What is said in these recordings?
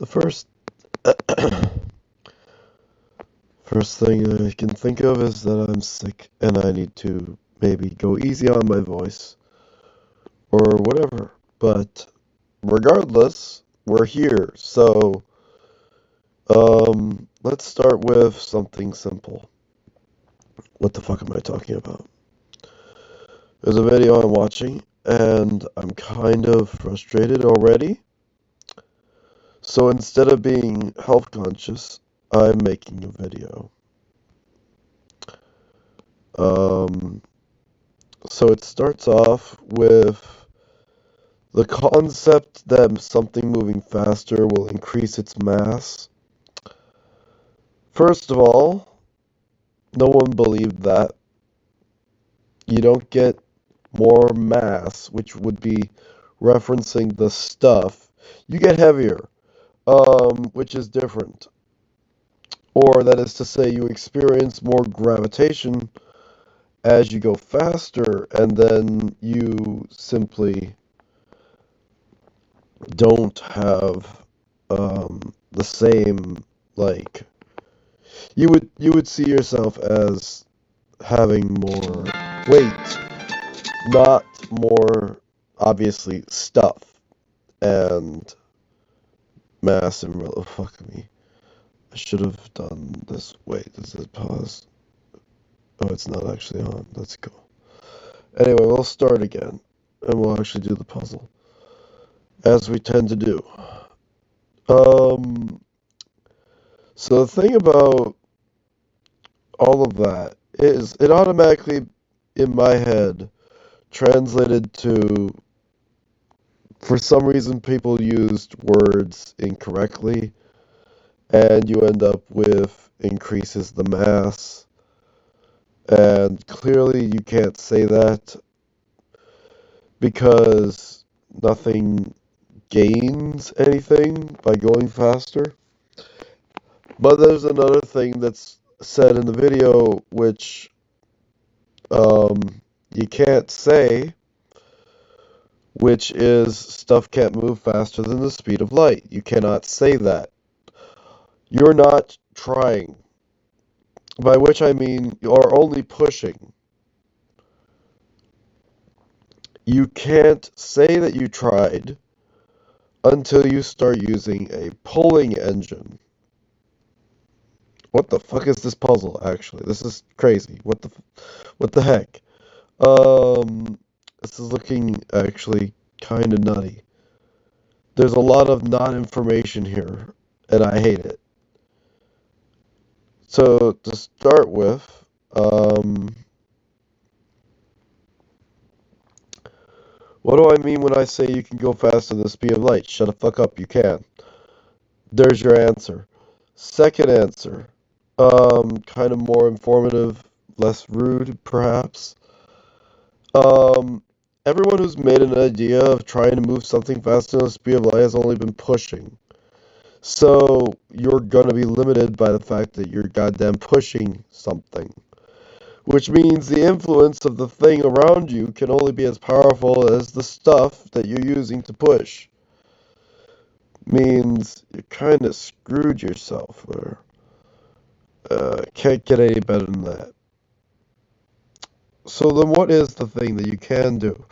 The first thing I can think of is that I'm sick and I need to maybe go easy on my voice or whatever. But regardless, we're here. So, let's start with something simple. What the fuck am I talking about? There's a video I'm watching and I'm kind of frustrated already. So instead of being health conscious, I'm making a video. Um, so it starts off with the concept that something moving faster will increase its mass. First of all, no one believed that. You don't get more mass, which would be referencing the stuff. You get heavier, which is different. Or that is to say, you experience more gravitation as you go faster, and then you simply don't have the same, like, you would see yourself as having more weight, not more obviously stuff and mass and fuck me. I should have done this. Wait, does it pause? Oh, it's not actually on. That's cool. Anyway, we'll start again and we'll actually do the puzzle as we tend to do. Um, so the thing about all of that is it automatically in my head translated to, for some reason people used words incorrectly and you end up with increases the mass, and clearly you can't say that because nothing gains anything by going faster. But there's another thing that's said in the video which um, you can't say, which is stuff can't move faster than the speed of light. You cannot say that. You're not trying. By which I mean you're only pushing. You can't say that you tried until you start using a pulling engine. What the fuck is this puzzle, actually? This is crazy. What the heck? This is looking actually kind of nutty. There's a lot of non-information here, and I hate it. So, to start with, what do I mean when I say you can go faster than the speed of light? Shut the fuck up, you can. There's your answer. Second answer, kind of more informative, less rude, perhaps. Um, Everyone who's made an idea of trying to move something faster than the speed of light has only been pushing. So you're gonna be limited by the fact that you're goddamn pushing something. Which means the influence of the thing around you can only be as powerful as the stuff that you're using to push. Means you kind of screwed yourself there. Can't get any better than that. So then what is the thing that you can do?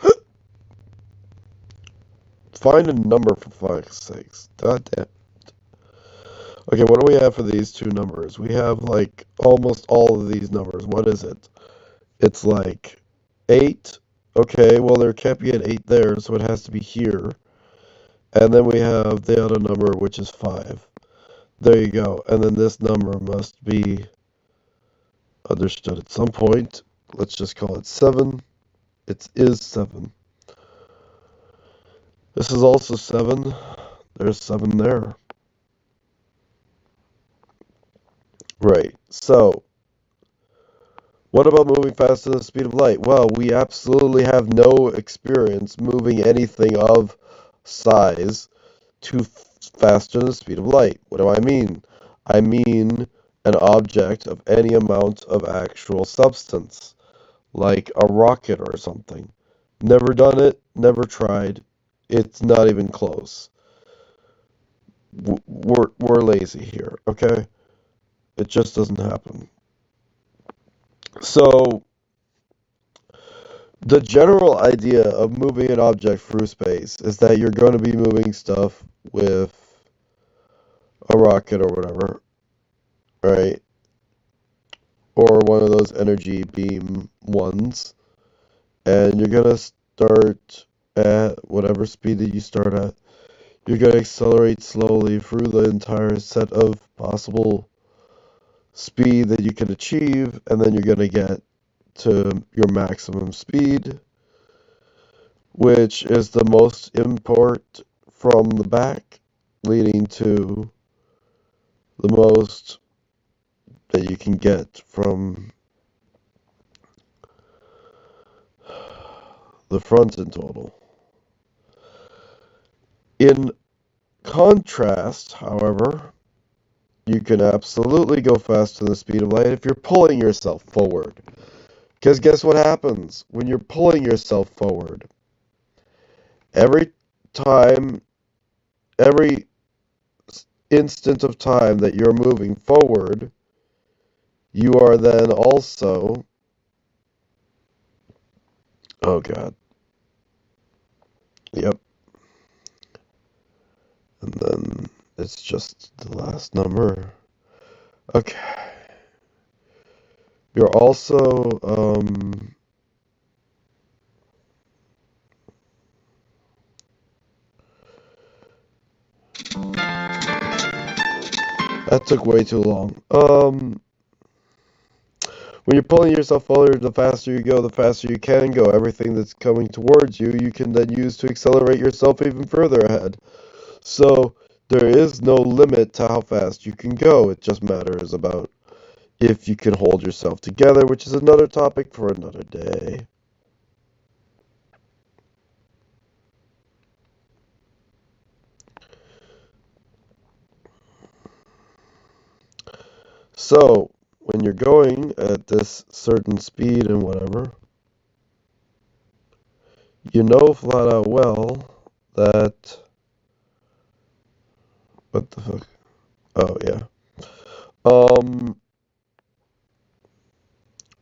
Find a number for fuck's sakes. God damn. Okay, what do we have for these two numbers? We have like almost all of these numbers. What is it? It's like 8. Okay, well there can't be an 8 there, so it has to be here. And then we have the other number, which is 5. There you go. And then this number must be understood at some point. Let's just call it 7. It is 7. This is also 7. There's 7 there. Right. So, what about moving faster than the speed of light? Well, we absolutely have no experience moving anything of size to faster than the speed of light. What do I mean? I mean an object of any amount of actual substance, like a rocket or something. Never done it, never tried. It's not even close. we're lazy here, okay? It just doesn't happen. So, the general idea of moving an object through space is that you're going to be moving stuff with a rocket or whatever, right? Or one of those energy beam ones, and you're going to start at whatever speed that you start at. You're going to accelerate slowly through the entire set of possible speed that you can achieve, and then you're going to get to your maximum speed, which is the most import from the back, leading to the most that you can get from the front in total. In contrast, however, you can absolutely go faster than the speed of light if you're pulling yourself forward. Because guess what happens when you're pulling yourself forward? Every time, every instant of time that you're moving forward, you are then also, oh God, yep, and then it's just the last number. Okay. You're also, that took way too long. When you're pulling yourself forward, the faster you go, the faster you can go. Everything that's coming towards you, you can then use to accelerate yourself even further ahead. So there is no limit to how fast you can go. It just matters about if you can hold yourself together, which is another topic for another day. So when you're going at this certain speed and whatever, you know flat out well that, what the fuck? Oh yeah. Um,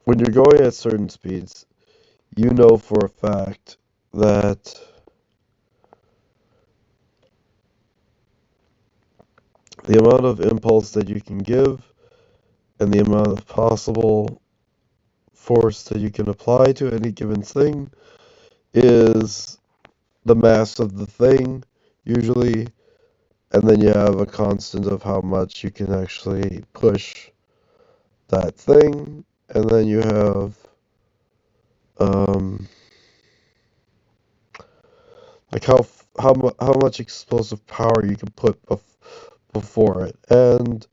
when you're going at certain speeds, you know for a fact that the amount of impulse that you can give and the amount of possible force that you can apply to any given thing is the mass of the thing, usually, and then you have a constant of how much you can actually push that thing, and then you have um, like how much explosive power you can put before it, and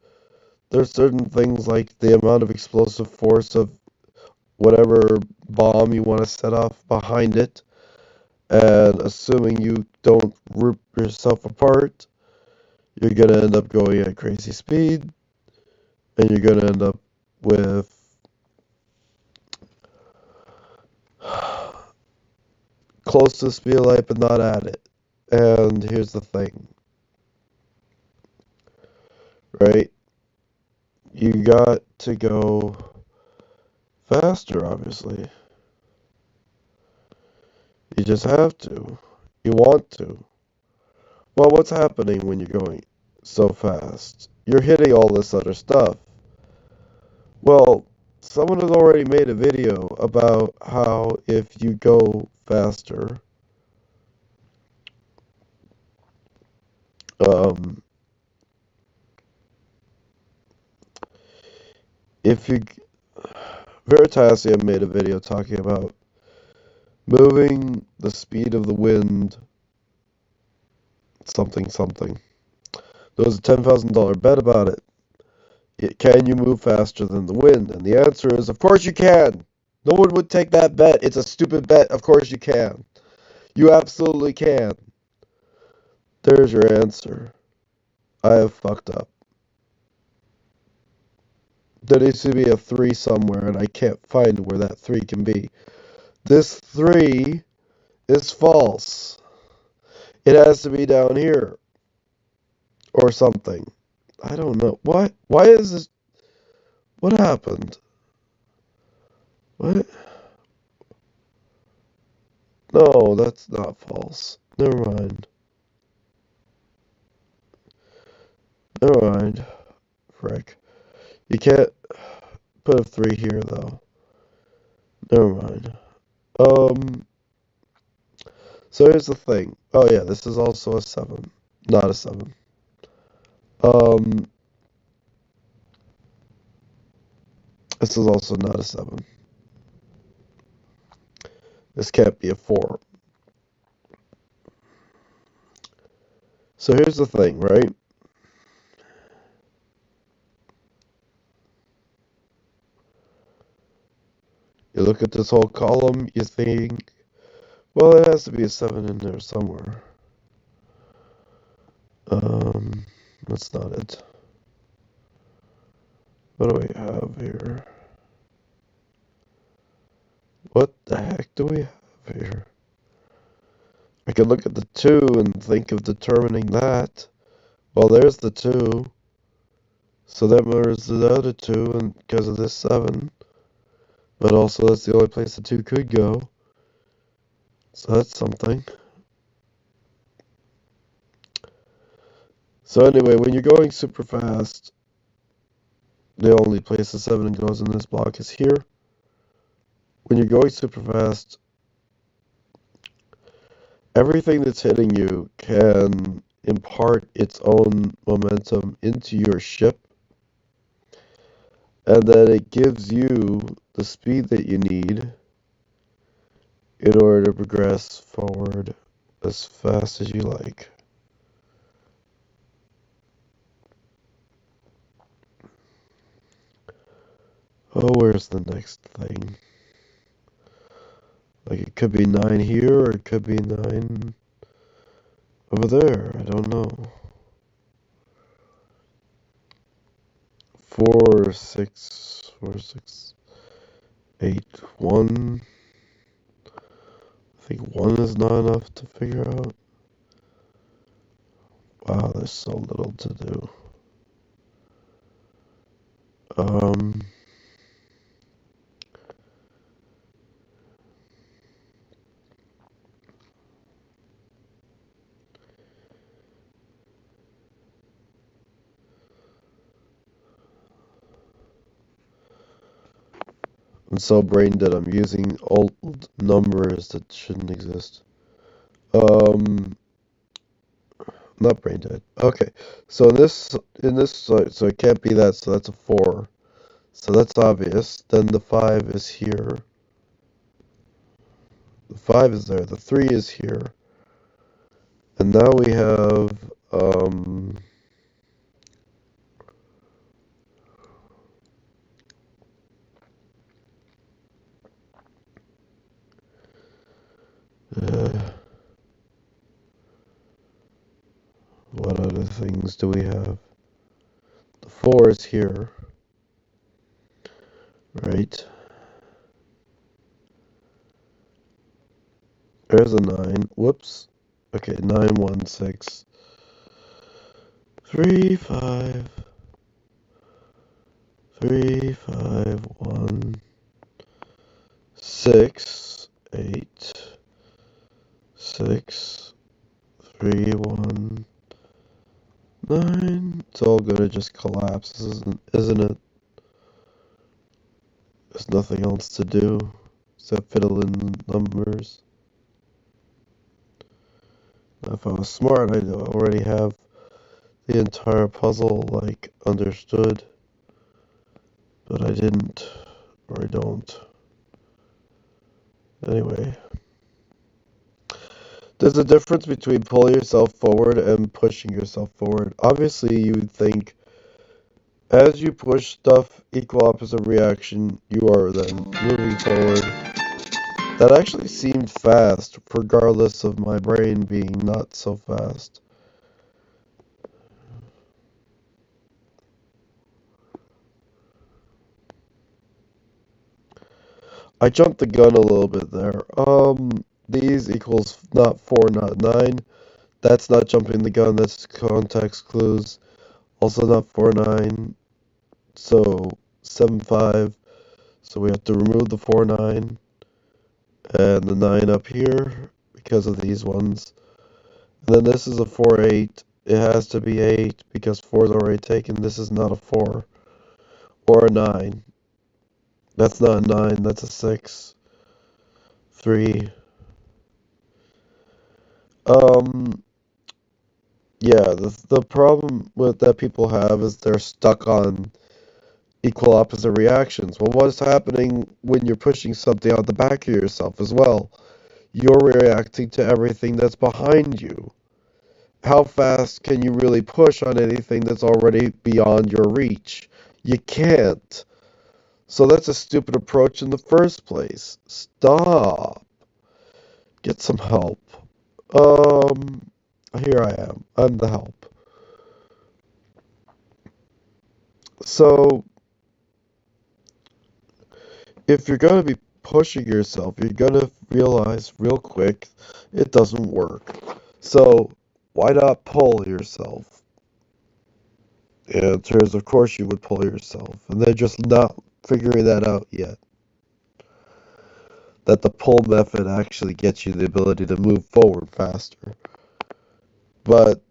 there's certain things like the amount of explosive force of whatever bomb you want to set off behind it, and assuming you don't rip yourself apart, you're gonna end up going at crazy speed, and you're gonna end up with close to the speed of light, but not at it. And here's the thing, right? You got to go faster, obviously. You just have to. You want to. Well, what's happening when you're going so fast? You're hitting all this other stuff. Well, someone has already made a video about how if you go faster, um, if you Veritasium made a video talking about moving the speed of the wind, something something. There was a $10,000 bet about it. Can you move faster than the wind? And the answer is, of course you can. No one would take that bet. It's a stupid bet. Of course you can. You absolutely can. There's your answer. I have fucked up. There needs to be a 3 somewhere, and I can't find where that 3 can be. This 3 is false. It has to be down here. or something. I don't know. What? Why is this? What happened? What? No, that's not false. Never mind. Never mind. Frick. You can't put a 3 here, though. Never mind. Um, so here's the thing. Oh, yeah, this is also a 7. Not a 7. Um, this is also not a 7. This can't be a 4. So here's the thing, right? You look at this whole column, you think, well, it has to be a 7 in there somewhere. Um, that's not it. What do we have here? What the heck do we have here? I could look at the 2 and think of determining that. Well, there's the 2. So that mirrors the other 2 and because of this 7. But also that's the only place the 2 could go. So that's something. So anyway, when you're going super fast, the only place the 7 goes in this block is here. When you're going super fast, everything that's hitting you can impart its own momentum into your ship, and then it gives you the speed that you need in order to progress forward as fast as you like. Oh, where's the next thing? Like, it could be 9 here, or it could be 9 over there. I don't know. 4, 6, 4, 6, 8, 1. I think 1 is not enough to figure out. Wow, there's so little to do. Um, I'm so brain dead. I'm using old numbers that shouldn't exist. Um, not brain dead. Okay, so so it can't be that. So that's a 4. So that's obvious. Then the 5 is here. The 5 is there. The 3 is here. And now we have uh, what other things do we have? The 4 is here, right? There's a 9. Whoops. Okay, 9, 1, 6, 3, 5, 3, 5, 1, 6, 8, 6, 3, 1, 9. It's all gonna just collapse, isn't it? There's nothing else to do except fiddle in numbers. If I was smart, I'd already have the entire puzzle, like, understood. But I didn't, or I don't. Anyway. There's a difference between pulling yourself forward and pushing yourself forward. Obviously, you would think as you push stuff, equal opposite reaction, you are then moving forward. That actually seemed fast, regardless of my brain being not so fast. I jumped the gun a little bit there. These equals not 4, not 9. That's not jumping the gun, that's context clues. Also not 4-9, so 7-5. So we have to remove the 4-9 and the 9 up here because of these ones. And then this is a 4-8. It has to be 8 because 4 is already taken. This is not a 4 or a 9. That's not a 9, that's a 6. 3. Um, yeah, the problem with that people have is they're stuck on equal opposite reactions. Well, what's happening when you're pushing something out the back of yourself as well? You're reacting to everything that's behind you. How fast can you really push on anything that's already beyond your reach? You can't. So that's a stupid approach in the first place. Stop. Get some help. Um, Here I am. I'm the help. So, if you're going to be pushing yourself, you're going to realize real quick it doesn't work. So, why not pull yourself? The answer is, of course, you would pull yourself. And they're just not figuring that out yet. That the pull method actually gets you the ability to move forward faster. But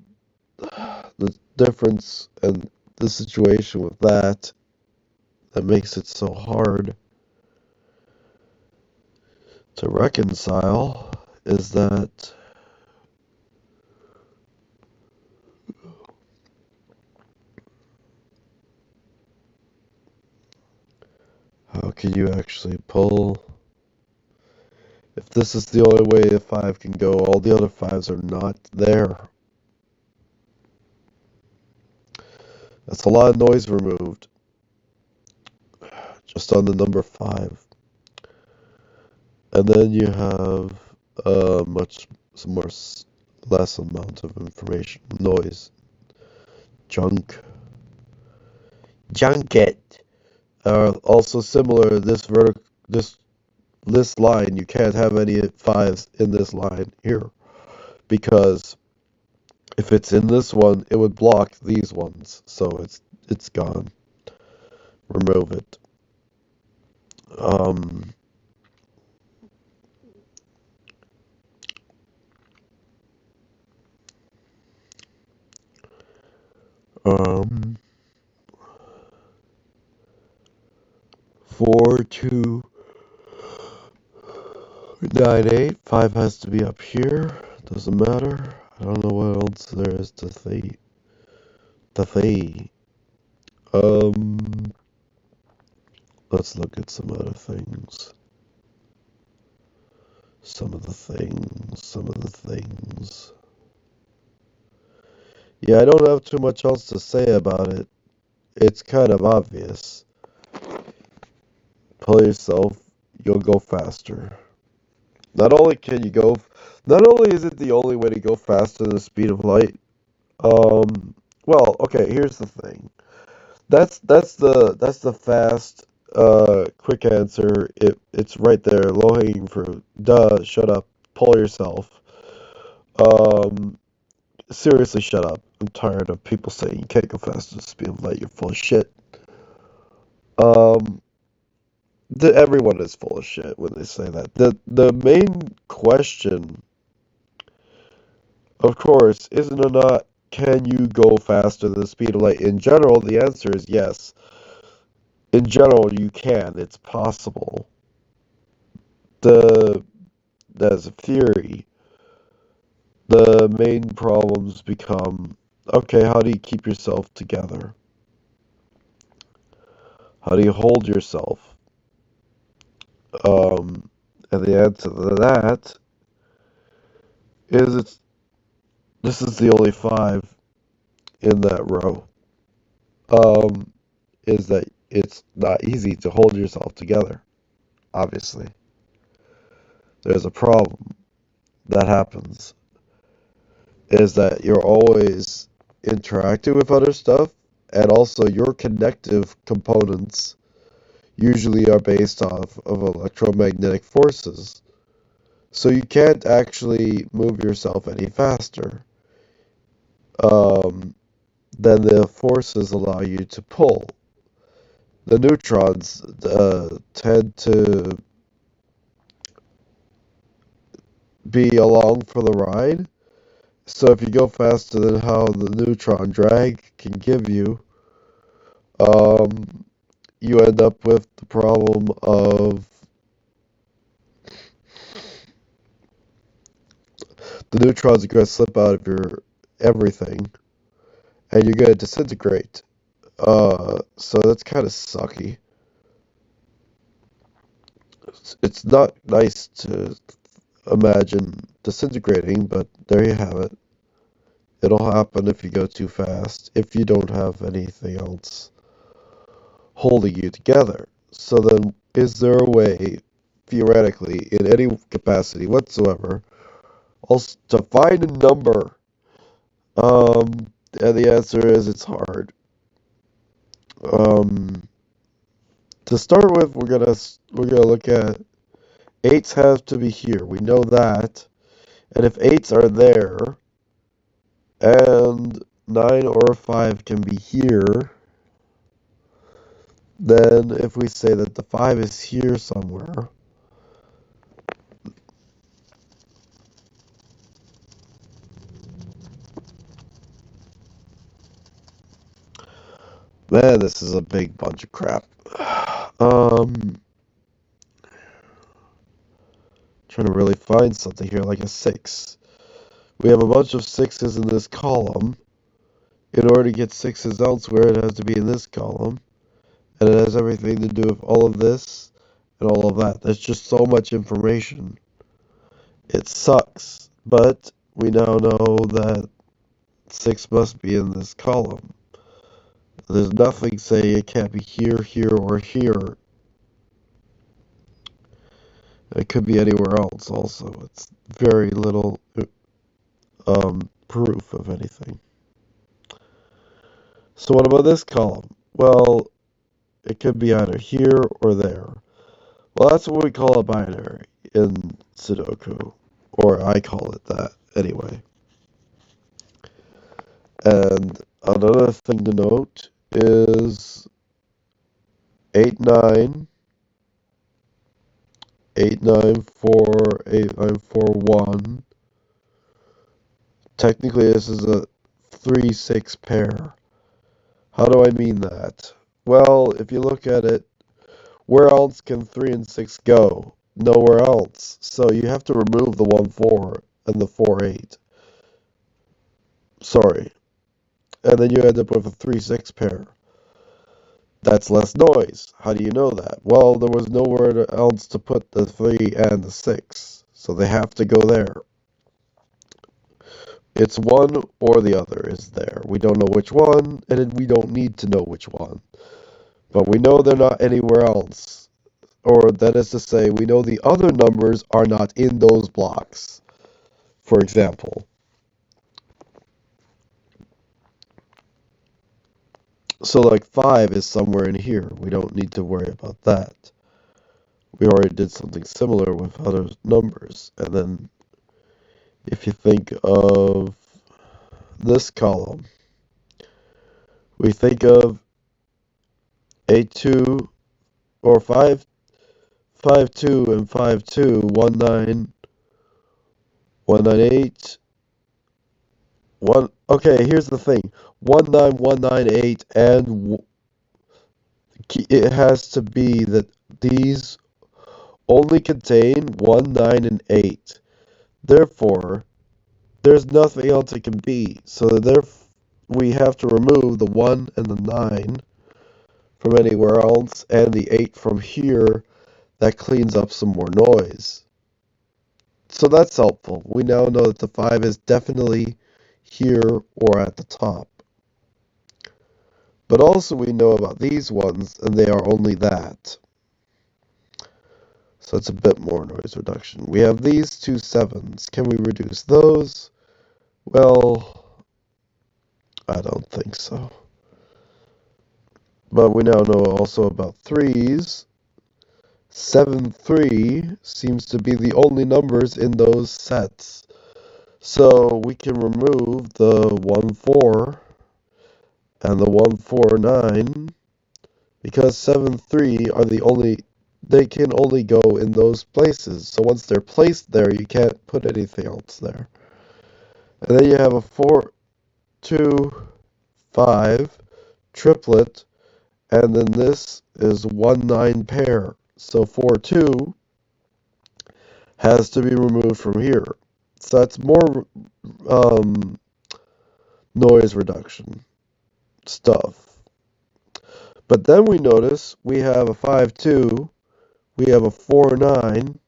the difference and the situation with that makes it so hard to reconcile is that how can you actually pull? If this is the only way a 5 can go, all the other 5s are not there. That's a lot of noise removed just on the number 5. And then you have much more less amount of information, noise, junk, junket. Also similar, this line, you can't have any 5s in this line here because if it's in this one, it would block these ones, so it's gone. Remove it. Um, um, 4298. 5 has to be up here. Doesn't matter. I don't know what else there is to say. To say. Um, let's look at some other things. Some of the things. Some of the things. Yeah, I don't have too much else to say about it. It's kind of obvious. Pull yourself, you'll go faster. Not only can you go, not only is it the only way to go faster than the speed of light. Um, well, okay, here's the thing. That's the fast, quick answer. It's right there, low hanging fruit. Duh, shut up. Pull yourself. Um, Seriously, shut up. I'm tired of people saying you can't go faster than the speed of light. You're full of shit. Um, Everyone is full of shit when they say that. The main question, of course, isn't or not can you go faster than the speed of light. In general, the answer is yes. In general, you can. It's possible. The As a theory, the main problems become okay, how do you keep yourself together? How do you hold yourself? And the answer to that is this is the only 5 in that row. Um, is that it's not easy to hold yourself together. Obviously, there's a problem that happens. Is that you're always interacting with other stuff, and also your connective components usually are based off of electromagnetic forces. So you can't actually move yourself any faster. then the forces allow you to pull. The neutrons tend to be along for the ride. So if you go faster than how the neutron drag can give you, um, you end up with the problem of the neutrons are going to slip out of your everything, and you're going to disintegrate. So that's kind of sucky. It's not nice to imagine disintegrating, but there you have it. It'll happen if you go too fast, if you don't have anything else holding you together. So then, is there a way, theoretically, in any capacity whatsoever, also to find a number? And the answer is it's hard. Um, to start with, we're gonna look at eights have to be here. We know that, and if eights are there, and 9 or 5 can be here, then if we say that the 5 is here somewhere, man, this is a big bunch of crap. Um, trying to really find something here, like a 6. We have a bunch of 6s in this column. In order to get 6s elsewhere, it has to be in this column. And it has everything to do with all of this and all of that. There's just so much information. It sucks. But we now know that 6 must be in this column. There's nothing saying it can't be here, here, or here. It could be anywhere else also. It's very little proof of anything. So what about this column? Well, it could be either here or there. Well, that's what we call a binary in Sudoku, or I call it that anyway. And another thing to note is 8, 9, 8, 9, 4, 8, 9, 4, 1. Technically, this is a 3, 6 pair. How do I mean that? Well, if you look at it, where else can 3 and 6 go? Nowhere else. So you have to remove the 1, 4 and the 4, 8. Sorry. And then you end up with a 3, 6 pair. That's less noise. How do you know that? Well, there was nowhere else to put the 3 and the 6. So they have to go there. It's one or the other is there. We don't know which one, and we don't need to know which one. But we know they're not anywhere else. Or that is to say, we know the other numbers are not in those blocks. For example. So like 5 is somewhere in here. We don't need to worry about that. We already did something similar with other numbers. And then if you think of this column, we think of 8, 2, or 5, 5, 2, and 5, 2, 1, 9, 1, 9, 8, 1. Okay, here's the thing. 1, 9, 1, 9, 8, and it has to be that these only contain 1, 9, and 8. Therefore, there's nothing else it can be. So therefore, we have to remove the 1 and the 9 from anywhere else and the 8 from here. That cleans up some more noise. So that's helpful. We now know that the 5 is definitely here or at the top. But also we know about these ones, and they are only that. So it's a bit more noise reduction. We have these two 7s. Can we reduce those? Well, I don't think so. But we now know also about 3s. 7, 3 seems to be the only numbers in those sets. So we can remove the 1, 4 and the 1, 4, 9 because 7, 3 are they can only go in those places. So once they're placed there, you can't put anything else there. And then you have a 4, 2, 5 triplet, and then this is 1, 9 pair. So 4, 2 has to be removed from here. So that's more um, noise reduction stuff. But then we notice we have a 5, 2, we have a 4, 9,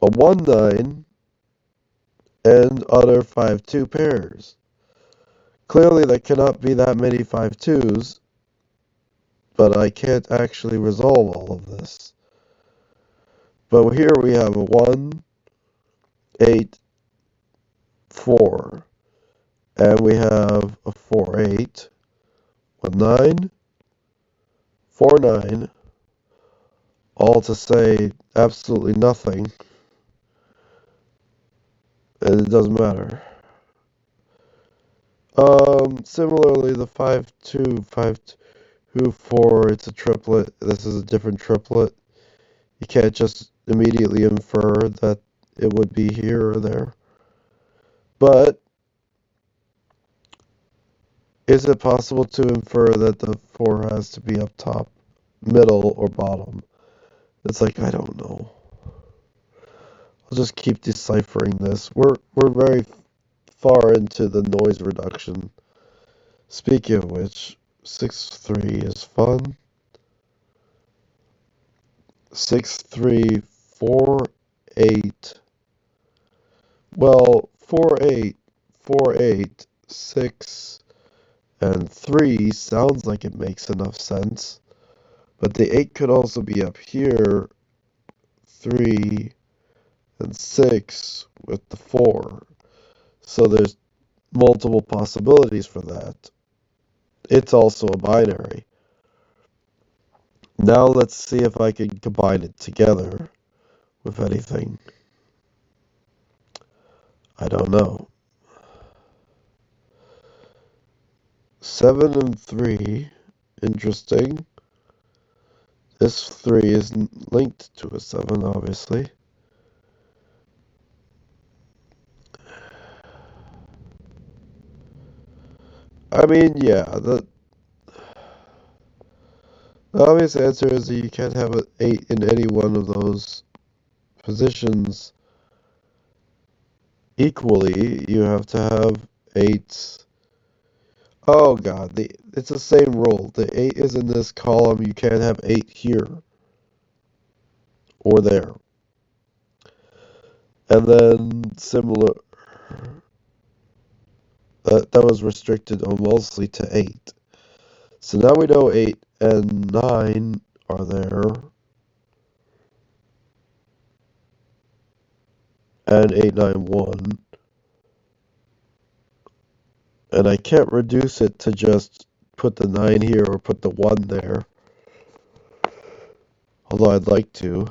a 1, 9, and other 5, 2 pairs. Clearly, there cannot be that many 5, 2s, but I can't actually resolve all of this. But here we have a 1, 8, 4, and we have a 4, 8, 1, 9, 4, 9, all to say absolutely nothing, and it doesn't matter. Similarly, the 5, 2, 5, 2, 4, it's a triplet. This is a different triplet. You can't just immediately infer that it would be here or there. But is it possible to infer that the 4 has to be up top, middle, or bottom? It's like, I don't know. I'll just keep deciphering this. We're very far into the noise reduction. Speaking of which, 6, 3 is fun. 6, 3, 4, 8. Well, 4, 8, 4, 8, 6, and 3 sounds like it makes enough sense. But the 8 could also be up here, 3, and 6 with the 4. So there's multiple possibilities for that. It's also a binary. Now let's see if I can combine it together with anything. I don't know. 7 and 3, interesting. This 3 is linked to a 7, obviously. I mean, yeah, the obvious answer is that you can't have an 8 in any one of those positions equally. You have to have 8s. Oh god, it's the same rule. The 8 is in this column. You can't have 8 here or there. And then similar, that was restricted mostly to 8. So now we know 8 and 9 are there. And 8, 9, 1. And I can't reduce it to just put the 9 here or put the 1 there. Although I'd like to.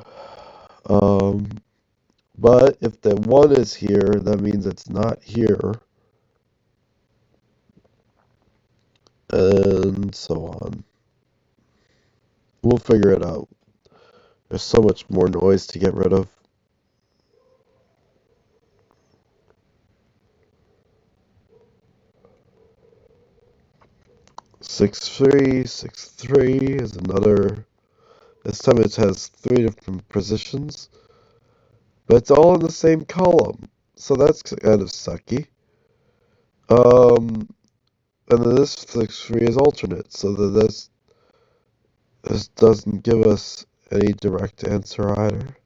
But if the 1 is here, that means it's not here. And so on. We'll figure it out. There's so much more noise to get rid of. 6, 3, 6, 3 is another. This time it has 3 different positions. But it's all in the same column. So that's kind of sucky. And then this 6, 3 is alternate. So that this doesn't give us any direct answer either.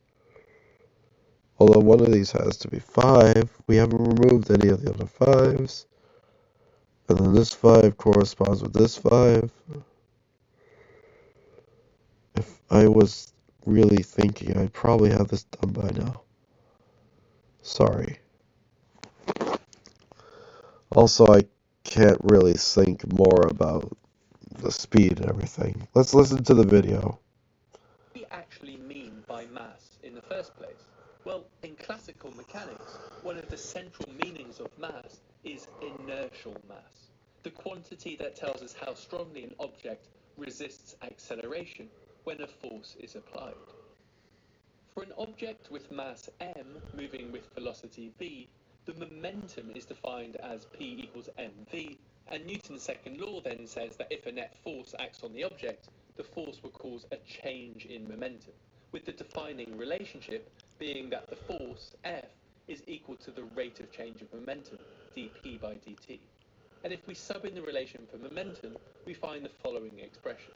Although one of these has to be 5. We haven't removed any of the other 5s. And then this 5 corresponds with this 5. If I was really thinking, I'd probably have this done by now. Sorry. Also, I can't really think more about the speed and everything. Let's listen to the video. What do we actually mean by mass in the first place? Well, in classical mechanics, one of the central meanings of mass is inertial mass, the quantity that tells us how strongly an object resists acceleration when a force is applied. For an object with mass m moving with velocity v, the momentum is defined as P equals mv, and Newton's second law then says that if a net force acts on the object, the force will cause a change in momentum, with the defining relationship being that the force, F, is equal to the rate of change of momentum, dp by dt. And if we sub in the relation for momentum, we find the following expression.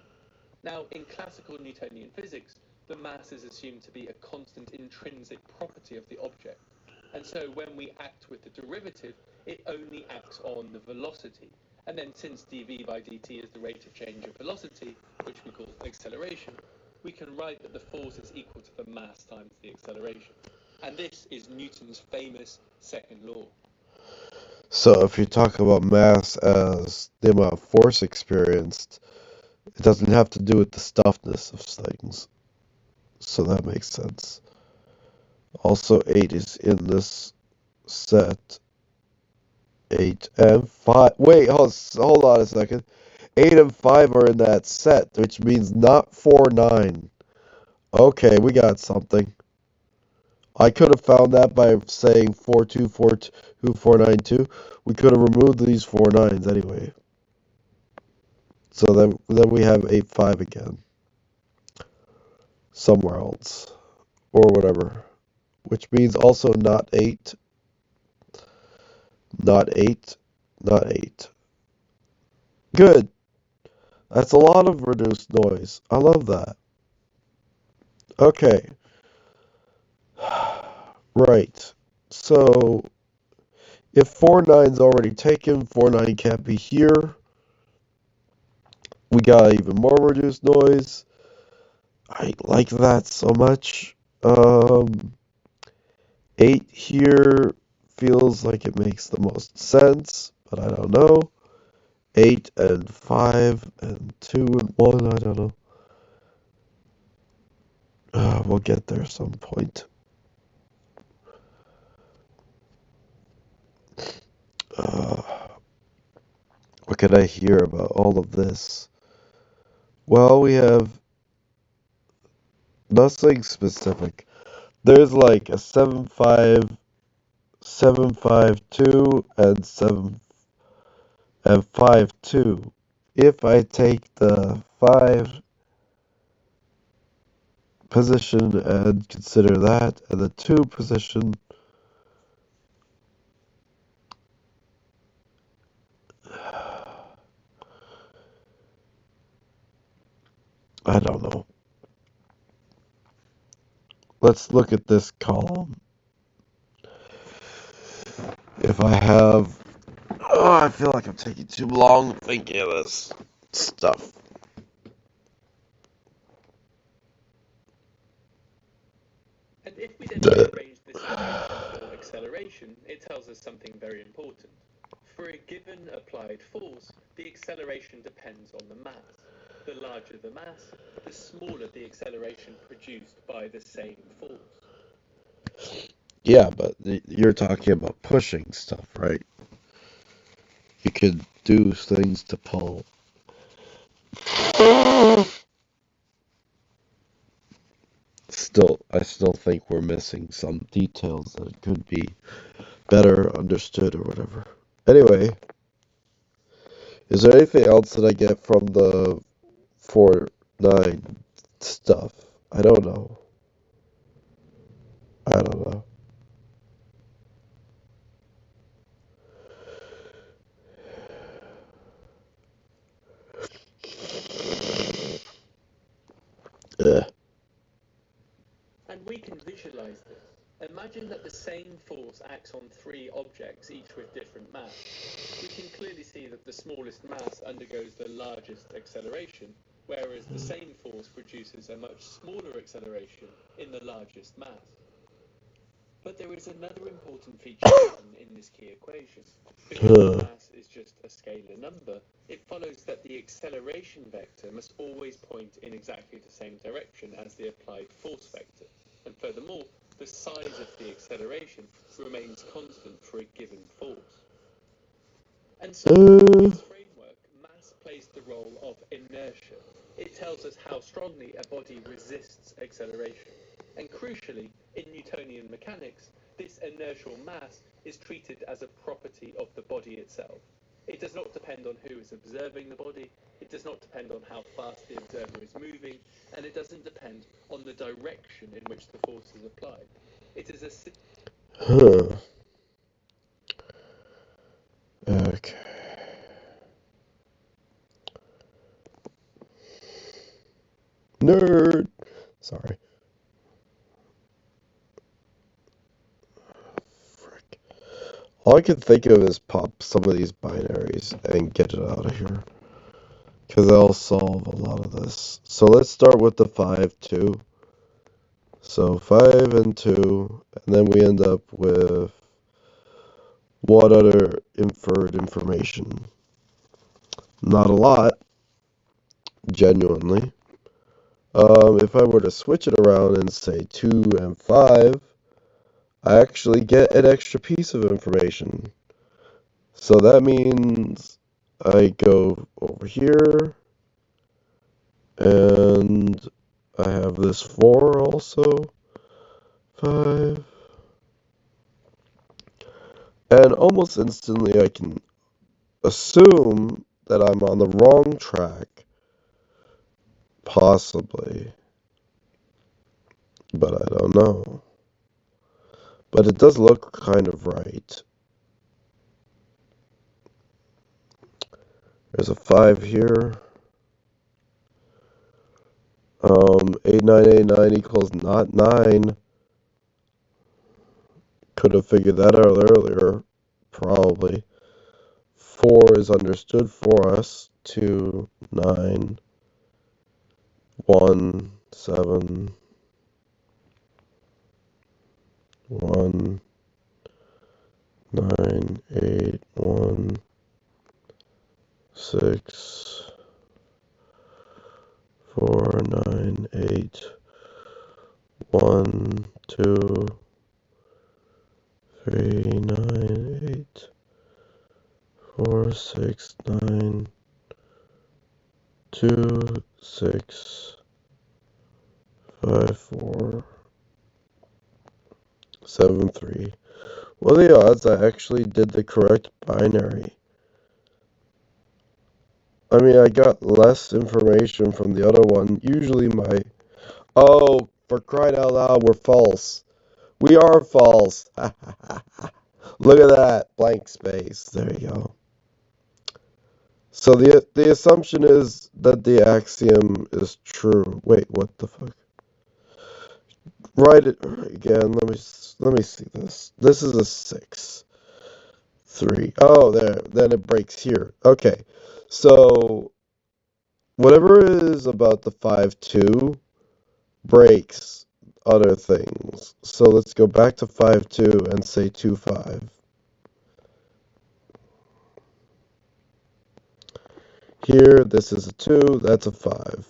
Now, in classical Newtonian physics, the mass is assumed to be a constant intrinsic property of the object. And so when we act with the derivative, it only acts on the velocity. And then since dv by dt is the rate of change of velocity, which we call acceleration, we can write that the force is equal to the mass times the acceleration. And this is Newton's famous second law. So if you talk about mass as the amount of force experienced, it doesn't have to do with the stuffness of things. So that makes sense. Also, 8 is in this set. 8 and 5. Wait, hold on a second. 8 and 5 are in that set, which means not 4, 9. Okay, we got something. I could have found that by saying 4, 2, 4, 2, 4, 9, 2. We could have removed these 4 9s anyway. So then we have 8, 5 again. Somewhere else. Or whatever. Which means also not 8. Not 8. Not 8. Good. That's a lot of reduced noise. I love that. Okay. Right. So if 4 9's already taken, 4 9 can't be here. We got even more reduced noise. I like that so much. 8 here feels like it makes the most sense, but I don't know. 8 and 5 and 2 and 1, I don't know. We'll get there some point. Uh, what can I hear about all of this? Well, we have nothing specific. There's like a 7 5, 7 5 2, and 7 and 5 2. If I take the 5 position and consider that, and the 2 position, I don't know. Let's look at this column. If I have, oh, I feel like I'm taking too long thinking of this stuff. And if we then rearrange this expression for acceleration, it tells us something very important. For a given applied force, the acceleration depends on the mass. The larger the mass, the smaller the acceleration produced by the same force. Yeah, but you're talking about pushing stuff, right? You could do things to pull. I still think we're missing some details that could be better understood or whatever. Anyway, is there anything else that I get from the 4 9 stuff? I don't know. I don't know. Ugh. And we can visualize this. Imagine that the same force acts on three objects, each with different mass. We can clearly see that the smallest mass undergoes the largest acceleration, whereas the same force produces a much smaller acceleration in the largest mass. But there is another important feature hidden in this key equation. Because the mass is just a scalar number, it follows that the acceleration vector must always point in exactly the same direction as the applied force vector. And furthermore, the size of the acceleration remains constant for a given force. And so, in Uh, this framework, mass plays the role of inertia. It tells us how strongly a body resists acceleration. And crucially, in Newtonian mechanics, this inertial mass is treated as a property of the body itself. It does not depend on who is observing the body, it does not depend on how fast the observer is moving, and it doesn't depend on the direction in which the force is applied. It is a huh. Okay. Nerd. Sorry. Frick. All I can think of is pop some of these binaries and get it out of here. Because that'll solve a lot of this. So let's start with the 5, 2. So 5 and 2. And then we end up with what other inferred information? Not a lot, genuinely. If I were to switch it around and say 2 and 5, I actually get an extra piece of information. So that means I go over here, and I have this 4 also, 5, and almost instantly I can assume that I'm on the wrong track, possibly, but I don't know. But it does look kind of right. There's a 5 here. 8989 equals not 9. Could have figured that out earlier, probably. 4 is understood for us. 2, 9, 1, 7, 1, 9, 8, 1, 6, 4, 9, 8, 1, 2, 3, 9, 8, 4, 6, 9, 2, 6, 5, 4, 7, 3. What are the odds I actually did the correct binary? I mean, I got less information from the other one. Usually my... Oh, for crying out loud, we're false. We are false. Look at that. Blank space. There you go. So the assumption is that the axiom is true. Wait, what the fuck? Write it again. Let me see this. This is a 6. 3. Oh, there. Then it breaks here. Okay. So whatever is about the 5, 2 breaks other things. So let's go back to 5, 2 and say 2, 5. Here, this is a 2, that's a 5.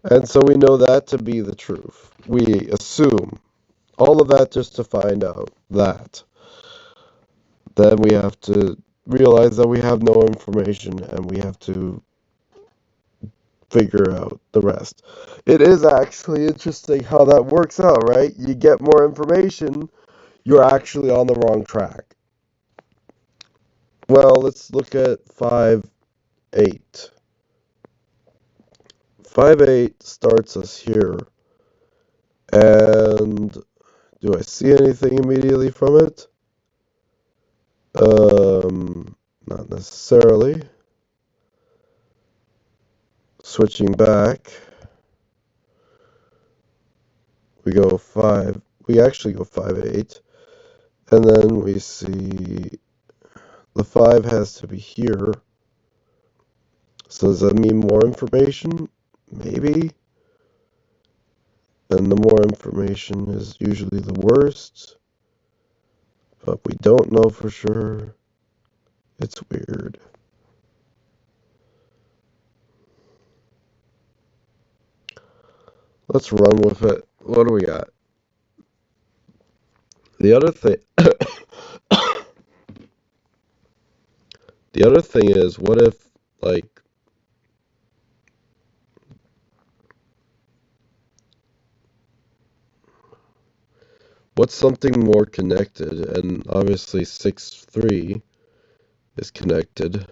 And so we know that to be the truth. We assume all of that just to find out that. Then we have to realize that we have no information and we have to figure out the rest. It is actually interesting how that works out, right? You get more information, you're actually on the wrong track. Well, let's look at 5, 8. 5, 8 starts us here. And do I see anything immediately from it? Not necessarily. Switching back, we actually go 5, 8. And then we see the 5 has to be here. So does that mean more information? Maybe. And the more information is usually the worst. But we don't know for sure. It's weird. Let's run with it. What do we got? The other thing, the other thing is, what if, like, what's something more connected? And obviously, 6-3 is connected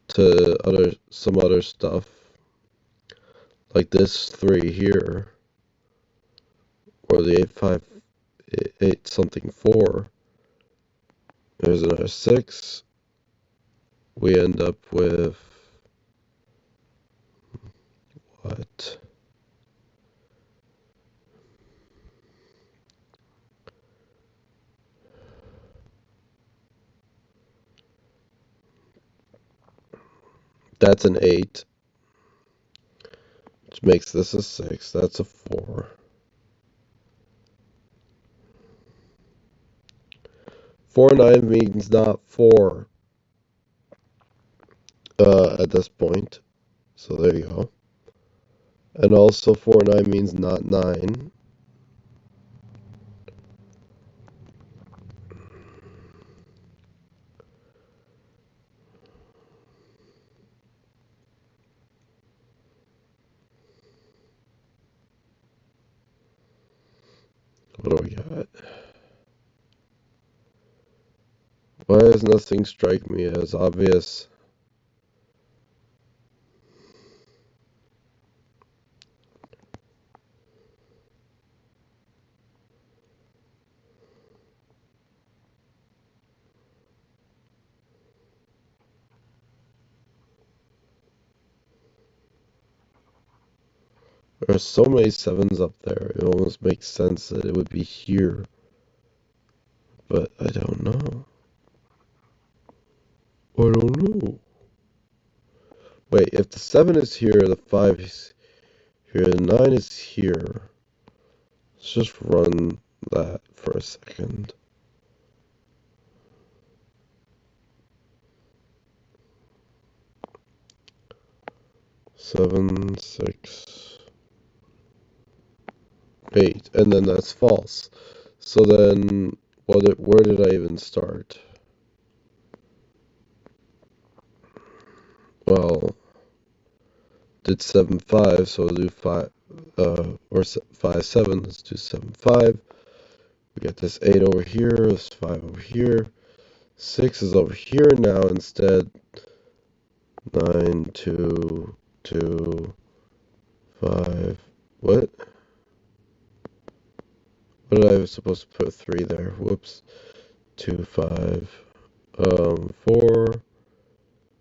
to some other stuff, like this 3 here, or the 8 something 4. There's another 6. We end up with what? That's an 8, which makes this a 6. That's a 4. 4-9 means not 4 at this point. So there you go. And also 4-9 means not 9. What do we got? Why does nothing strike me as obvious? There are so many 7s up there. It almost makes sense that it would be here. But I don't know. I don't know. Wait, if the 7 is here, the 5 is here, the 9 is here. Let's just run that for a second. Seven, 6, 8, and then that's false. So then, where did I even start? Well, did 7, 5, so I'll do 5, or 5, 7. Let's do 7, 5. We got this 8 over here, this 5 over here. 6 is over here now instead. 9, 2, 2, 5. What? What did I was supposed to put 3 there? Whoops. 2, 5. 4,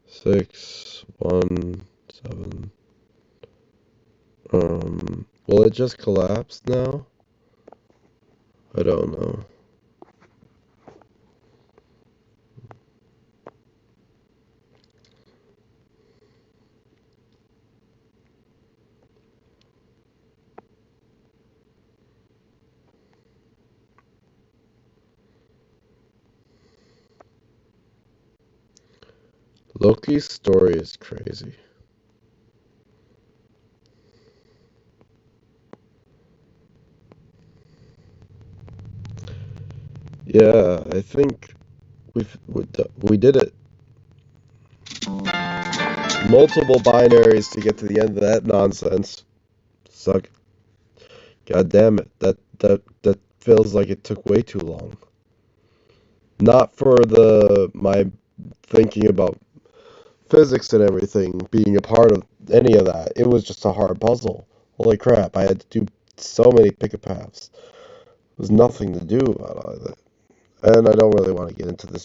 6, 1, 7. Will it just collapse now? I don't know. Loki's story is crazy. Yeah, I think we did it. Multiple binaries to get to the end of that nonsense. Suck. God damn it. That feels like it took way too long. Not for my thinking about physics and everything being a part of any of that. It was just a hard puzzle. Holy crap, I had to do so many pick a paths. There was nothing to do about all of it. And I don't really want to get into this